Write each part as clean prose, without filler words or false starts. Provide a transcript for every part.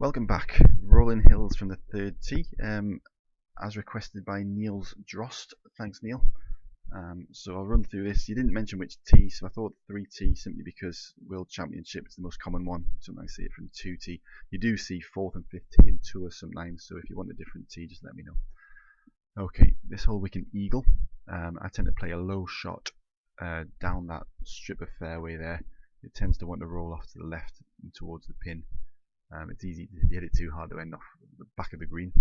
Welcome back. Rolling hills from the third tee, as requested by Niels Drost. Thanks, Neil. So I'll run through this. You didn't mention which tee, so I thought 3T simply because World Championship is the most common one. Sometimes I see it from 2T. You do see 4th and 5th tee in tour sometimes, so if you want a different tee, just let me know. Okay, this hole we can eagle. I tend to play a low shot down that strip of fairway there. It tends to want to roll off to the left and towards the pin. It's easy if you hit it too hard to end off the back of the green.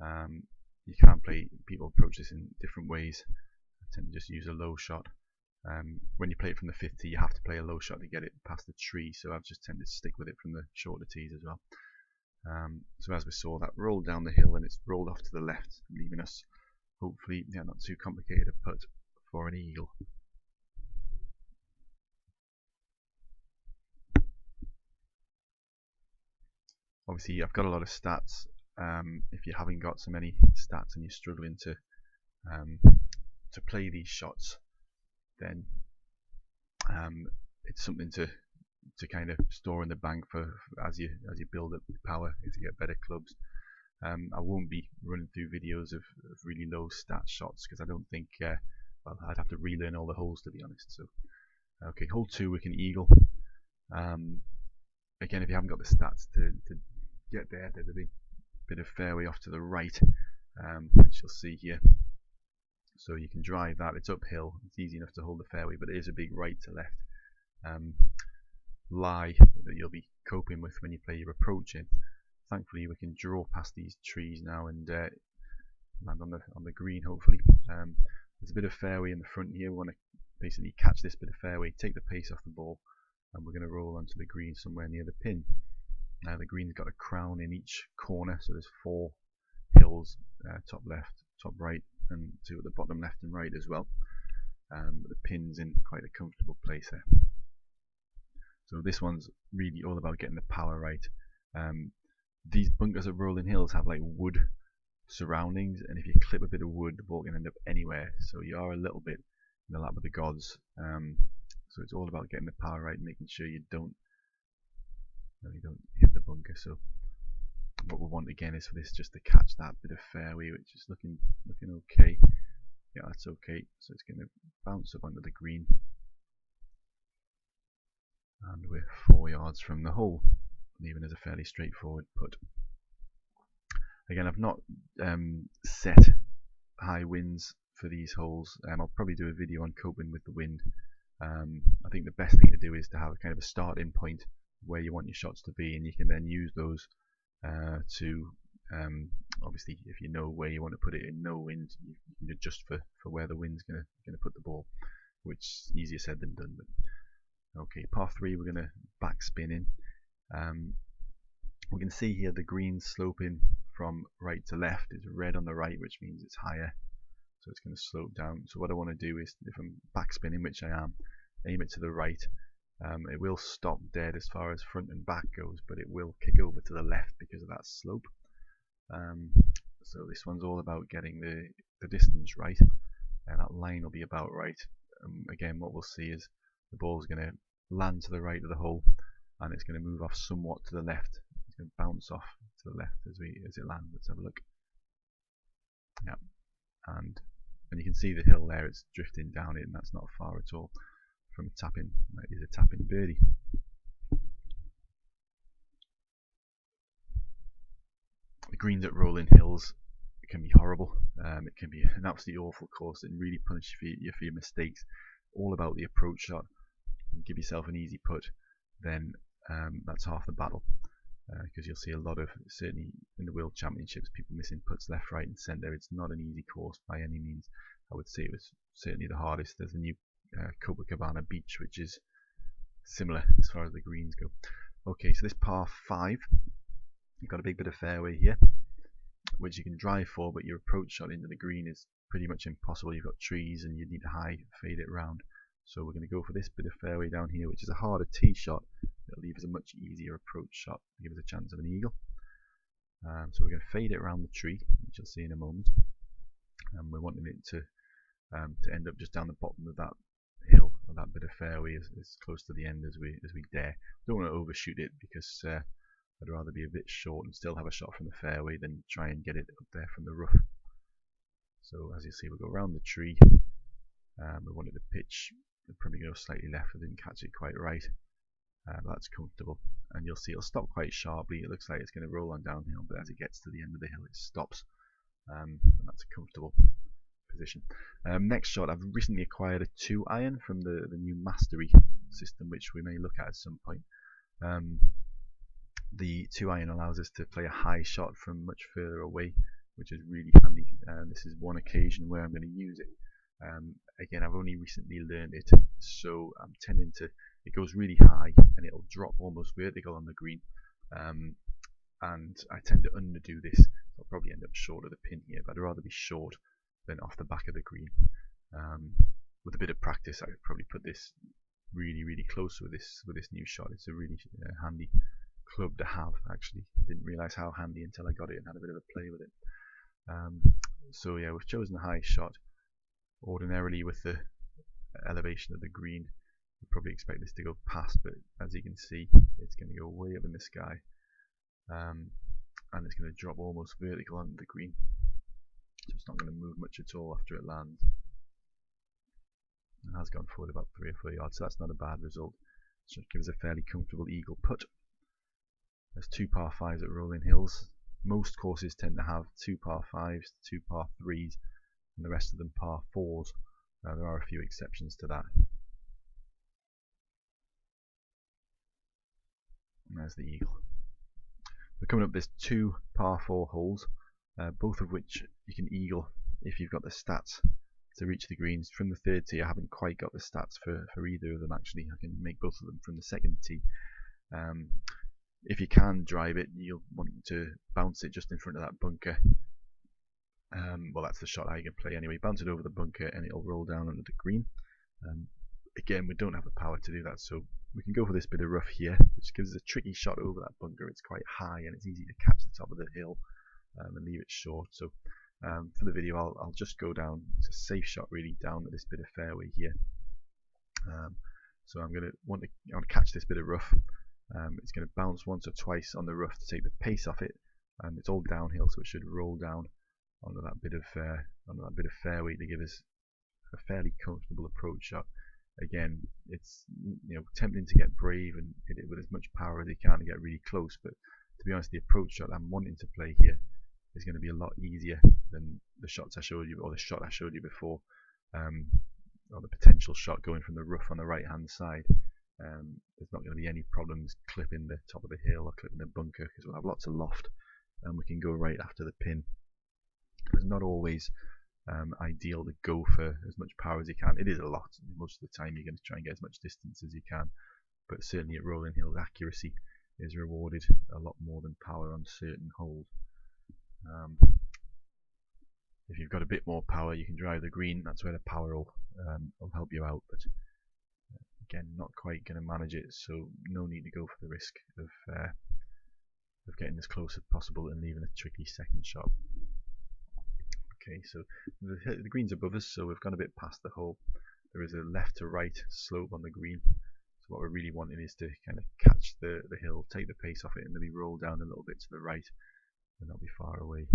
You can play, people approach this in different ways. I tend to just use a low shot. When you play it from the 5th tee, you have to play a low shot to get it past the tree, so I've just tended to stick with it from the shorter tees as well. So as we saw, that rolled down the hill and it's rolled off to the left, leaving us hopefully not too complicated a putt for an eagle. Obviously, I've got a lot of stats. If you haven't got so many stats and you're struggling to play these shots, then it's something to kind of store in the bank for as you build up your power to get better clubs. I won't be running through videos of really low stat shots because I don't think well, I'd have to relearn all the holes, to be honest. So okay, hole 2 we can eagle. Again, if you haven't got the stats to get there, there's a big bit of fairway off to the right, which you'll see here. So you can drive that. It's uphill. It's easy enough to hold the fairway, but it is a big right to left lie that you'll be coping with when you play your approach in. Thankfully, we can draw past these trees now and land on the green. Hopefully, there's a bit of fairway in the front here. We want to basically catch this bit of fairway, take the pace off the ball, and we're going to roll onto the green somewhere near the pin. Now the green's got a crown in each corner, so there's 4 hills, top left, top right, and 2 at the bottom left and right as well. But the pin's in quite a comfortable place there. So this one's really all about getting the power right. These bunkers at rolling hills have like wood surroundings, and if you clip a bit of wood, the ball can end up anywhere. So you are a little bit in the lap of the gods. So it's all about getting the power right, making sure you don't hit the bunker. So what we want again is for this just to catch that bit of fairway, which is looking okay. Yeah, that's okay. So it's going to bounce up onto the green, and we're 4 yards from the hole, leaving us a fairly straightforward putt. Again, I've not set high winds for these holes. I'll probably do a video on coping with the wind. I think the best thing to do is to have a kind of a starting point where you want your shots to be, and you can then use those to obviously, if you know where you want to put it in no wind, you can adjust for where the wind's going to put the ball, which is easier said than done. But okay, par 3 we're going to backspin in. We can see here the green sloping from right to left is red on the right, which means it's higher, so it's going to slope down. So what I want to do is, if I'm backspinning, which I am, aim it to the right. It will stop dead as far as front and back goes, but it will kick over to the left because of that slope. So this one's all about getting the distance right, and that line will be about right. Again, what we'll see is the ball's going to land to the right of the hole, and it's going to move off somewhat to the left. It's going to bounce off to the left as it lands. Let's have a look. Yeah, and you can see the hill there. It's drifting down it, and that's not far at all from a tapping. That is a tapping birdie. The greens at rolling hills can be horrible. It can be an absolutely awful course and really punish you for your mistakes. All about the approach shot. Give yourself an easy putt, then that's half the battle. Because you'll see a lot of, certainly in the World Championships, people missing putts left, right, and centre. It's not an easy course by any means. I would say it was certainly the hardest. There's a new Copacabana beach, which is similar as far as the greens go. Okay, so this par 5, you've got a big bit of fairway here, which you can drive for, but your approach shot into the green is pretty much impossible. You've got trees and you need to fade it round. So we're going to go for this bit of fairway down here, which is a harder tee shot. It'll leave us a much easier approach shot to give us a chance of an eagle. So we're going to fade it around the tree, which you'll see in a moment. And we're wanting it to end up just down the bottom of that hill, or that bit of fairway, as close to the end as we dare. Don't want to overshoot it because I'd rather be a bit short and still have a shot from the fairway than try and get it up there from the rough. So as you see, we'll go around the tree. We wanted to pitch, probably go slightly left. I didn't catch it quite right. That's comfortable, and you'll see it'll stop quite sharply. It looks like it's going to roll on downhill, but as it gets to the end of the hill, it stops, and that's a comfortable position. Next shot, I've recently acquired a 2-iron from the new Mastery system, which we may look at some point. The 2-iron allows us to play a high shot from much further away, which is really handy. This is one occasion where I'm going to use it. Again, I've only recently learned it, so I'm tending to, it goes really high and it'll drop almost vertical on the green, and I tend to underdo this. I'll probably end up short of the pin here, but I'd rather be short than off the back of the green. With a bit of practice, I could probably put this really close with this new shot. It's a really handy club to have, actually. I didn't realise how handy until I got it and had a bit of a play with it. So yeah, we've chosen a high shot. Ordinarily, with the elevation of the green, you'd probably expect this to go past, but as you can see, it's going to go way up in the sky, and it's going to drop almost vertical onto the green, so it's not going to move much at all after it lands. It has gone forward about 3 or 4 yards, so that's not a bad result. So it gives a fairly comfortable eagle putt. There's 2 par 5s at Rolling Hills. Most courses tend to have 2 par 5s, 2 par 3s, and the rest of them par 4s. There are a few exceptions to that. And there's the eagle. We're coming up, there's 2 par 4 holes, both of which you can eagle if you've got the stats to reach the greens. From the 3rd tee, I haven't quite got the stats for either of them actually. I can make both of them from the 2nd tee. If you can drive it, you'll want to bounce it just in front of that bunker. Well, that's the shot I can play anyway. Bounce it over the bunker and it'll roll down onto the green. Again, we don't have the power to do that, so we can go for this bit of rough here, which gives us a tricky shot over that bunker. It's quite high and it's easy to catch the top of the hill and leave it short. So for the video, I'll just go down. It's a safe shot really down at this bit of fairway here. So I'm going to want to catch this bit of rough. It's going to bounce once or twice on the rough to take the pace off it, and it's all downhill, so it should roll down onto that bit of fairway to give us a fairly comfortable approach shot. Again, it's tempting to get brave and hit it with as much power as you can to get really close, but to be honest, the approach shot I'm wanting to play here is going to be a lot easier than the shots I showed you, or the shot I showed you before, or the potential shot going from the rough on the right hand side. There's not going to be any problems clipping the top of the hill or clipping the bunker, because we'll have lots of loft and we can go right after the pin. It's not always ideal to go for as much power as you can. It is a lot. Most of the time you're going to try and get as much distance as you can, but certainly at Rolling Hills, accuracy is rewarded a lot more than power on certain holes. If you've got a bit more power, you can drive the green. That's where the power will help you out, but again, not quite going to manage it, so no need to go for the risk of getting as close as possible and leaving a tricky second shot. Okay, so the green's above us, so we've gone a bit past the hole. There is a left to right slope on the green, so what we're really wanting is to kind of catch the hill, take the pace off it, and maybe roll down a little bit to the right and not be far away.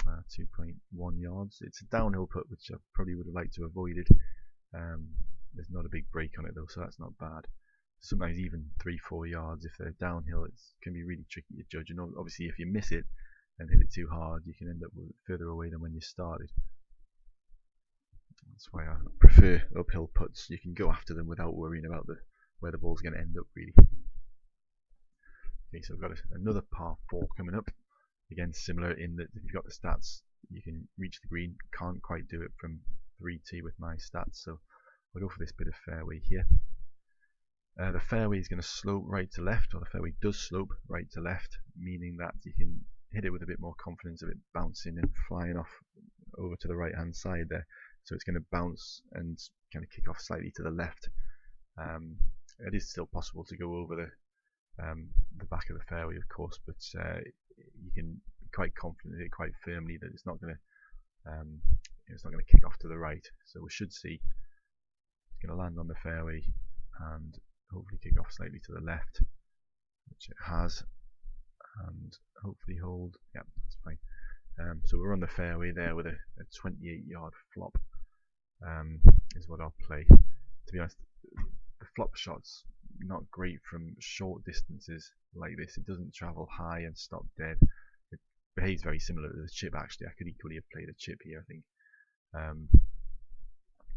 2.1 yards. It's a downhill putt, which I probably would have liked to have avoided. There's not a big break on it though, so that's not bad. Sometimes even 3-4 yards, if they're downhill, it can be really tricky to judge. And obviously, if you miss it and hit it too hard, you can end up further away than when you started. That's why I prefer uphill putts. You can go after them without worrying about where the ball's going to end up, really. Okay, so we've got another par 4 coming up. Again, similar in that if you've got the stats, you can reach the green. Can't quite do it from 3T with my stats, so we'll go for this bit of fairway here. The fairway is going to slope right to left, or the fairway does slope right to left, meaning that you can hit it with a bit more confidence of it bouncing and flying off over to the right hand side there. So it's going to bounce and kind of kick off slightly to the left. It is still possible to go over the back of the fairway, of course, but you can be quite confident, quite firmly, that it's not going to kick off to the right. So we should see it's going to land on the fairway and hopefully kick off slightly to the left. which it has, and hopefully hold. Yeah, that's fine. So we're on the fairway there with a 28-yard flop. Is what I'll play. To be honest, the flop shot's not great from short distances like this. It doesn't travel high and stop dead. It behaves very similar to the chip actually. I could equally have played a chip here, I think.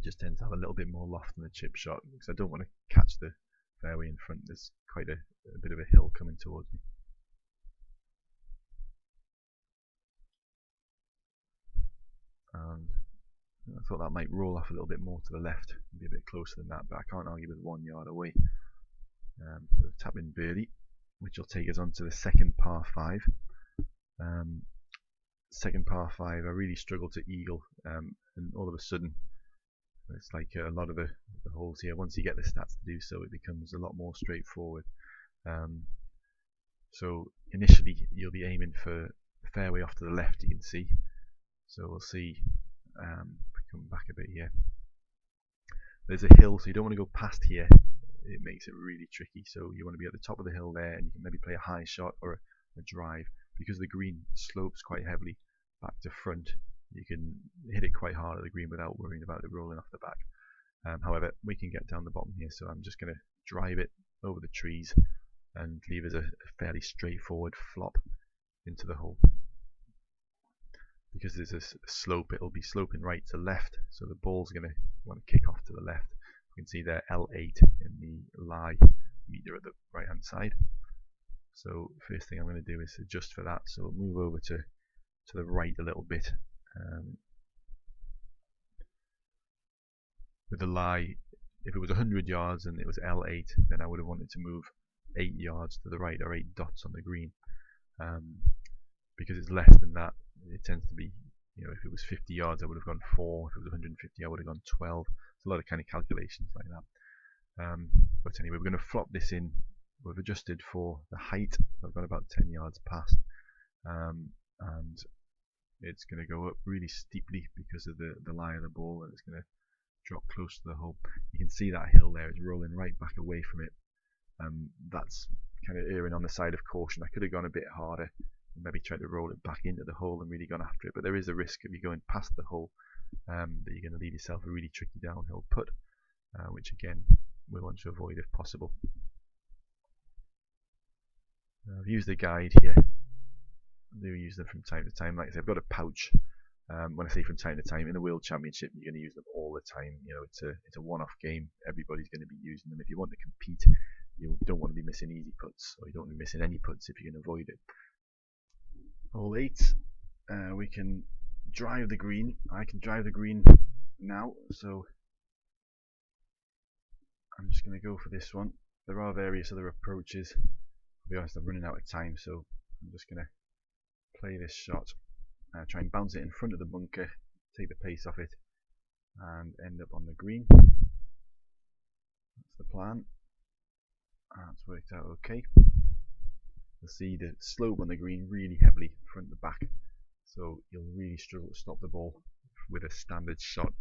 Just tends to have a little bit more loft than the chip shot because I don't want to catch the fairway in front. There's quite a bit of a hill coming towards me. And I thought that might roll off a little bit more to the left and be a bit closer than that, but I can't argue with 1 yard away. So tap in birdie, which will take us on to the second par 5. Second par 5, I really struggle to eagle, and all of a sudden, it's like a lot of the holes here, once you get the stats to do so, it becomes a lot more straightforward. So initially, you'll be aiming for the fairway off to the left, you can see. So we'll see, if we come back a bit here. There's a hill, so you don't want to go past here. It makes it really tricky. So you want to be at the top of the hill there, and you can maybe play a high shot or a drive. Because the green slopes quite heavily back to front, you can hit it quite hard at the green without worrying about it rolling off the back. However, we can get down the bottom here, so I'm just going to drive it over the trees and leave us a fairly straightforward flop into the hole. Because there's a slope, it'll be sloping right to left, so the ball's going to want to kick off to the left. You can see there L8 in the lie meter at the right hand side. So first thing I'm going to do is adjust for that, so we'll move over to the right a little bit. With the lie, if it was 100 yards and it was L8, then I would have wanted to move 8 yards to the right, or 8 dots on the green. Because it's less than that, it tends to be, if it was 50 yards I would have gone 4, if it was 150 I would have gone 12. It's a lot of kind of calculations like that. But anyway, we're going to flop this in. We've adjusted for the height, so I've got about 10 yards past, and it's going to go up really steeply because of the lie of the ball, and it's going to drop close to the hole. You can see that hill there is rolling right back away from it. That's kind of erring on the side of caution. I could have gone a bit harder and maybe tried to roll it back into the hole and really gone after it, but there is a risk of you going past the hole that you're going to leave yourself a really tricky downhill putt, which again we want to avoid if possible. I've used the guide here. I do use them from time to time. Like I said, I've got a pouch. When I say from time to time, in the World Championship, you're going to use them all the time. It's a one-off game. Everybody's going to be using them. If you want to compete, you don't want to be missing easy putts, or you don't want to be missing any putts if you can avoid it. Hole 8, we can drive the green. I can drive the green now, so I'm just going to go for this one. There are various other approaches. To be honest, I'm running out of time, so I'm just going to play this shot, try and bounce it in front of the bunker, take the pace off it, and end up on the green. That's the plan. That's worked out okay. You'll see the slope on the green really heavily front to back, so you'll really struggle to stop the ball with a standard shot.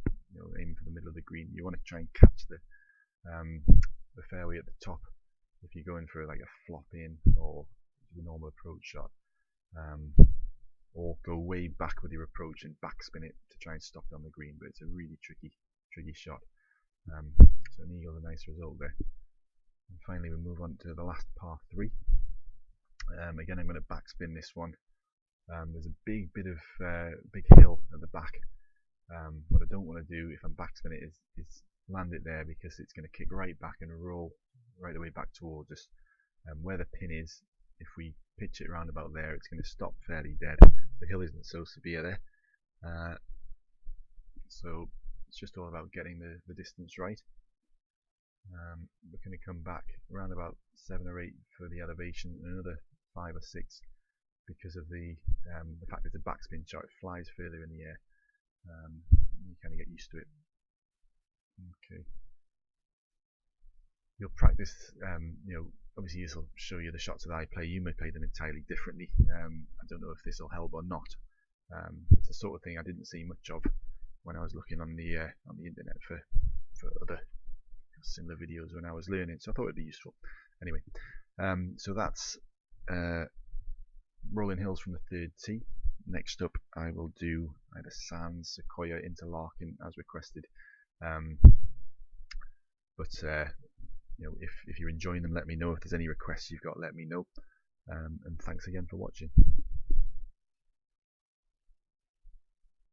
Aim for the middle of the green. You want to try and catch the fairway at the top if you're going for like a flop in or the normal approach shot, or go way back with your approach and backspin it to try and stop it on the green. But it's a really tricky shot. So an eagle, a nice result there. And finally we move on to the last par 3. Again, I'm going to backspin this one. There's a big hill at the back. What I don't want to do if I'm backspinning it is land it there, because it's going to kick right back and roll right the way back towards us. Where the pin is, if we pitch it around about there, it's going to stop fairly dead. The hill isn't so severe there, so it's just all about getting the distance right. We're going to come back around about 7 or 8 for the elevation, and another 5 or 6 because of the fact it's a backspin shot. It flies further in the air. You kind of get used to it. Okay. You'll practice. Obviously this will show you the shots that I play. You may play them entirely differently. I don't know if this will help or not. It's the sort of thing I didn't see much of when I was looking on the internet for other similar videos when I was learning, so I thought it'd be useful. Anyway, So that's rolling hills from the third tee. Next up, I will do either Sands, Sequoia, Interlaken as requested. If you're enjoying them, let me know. If there's any requests you've got, let me know. And thanks again for watching.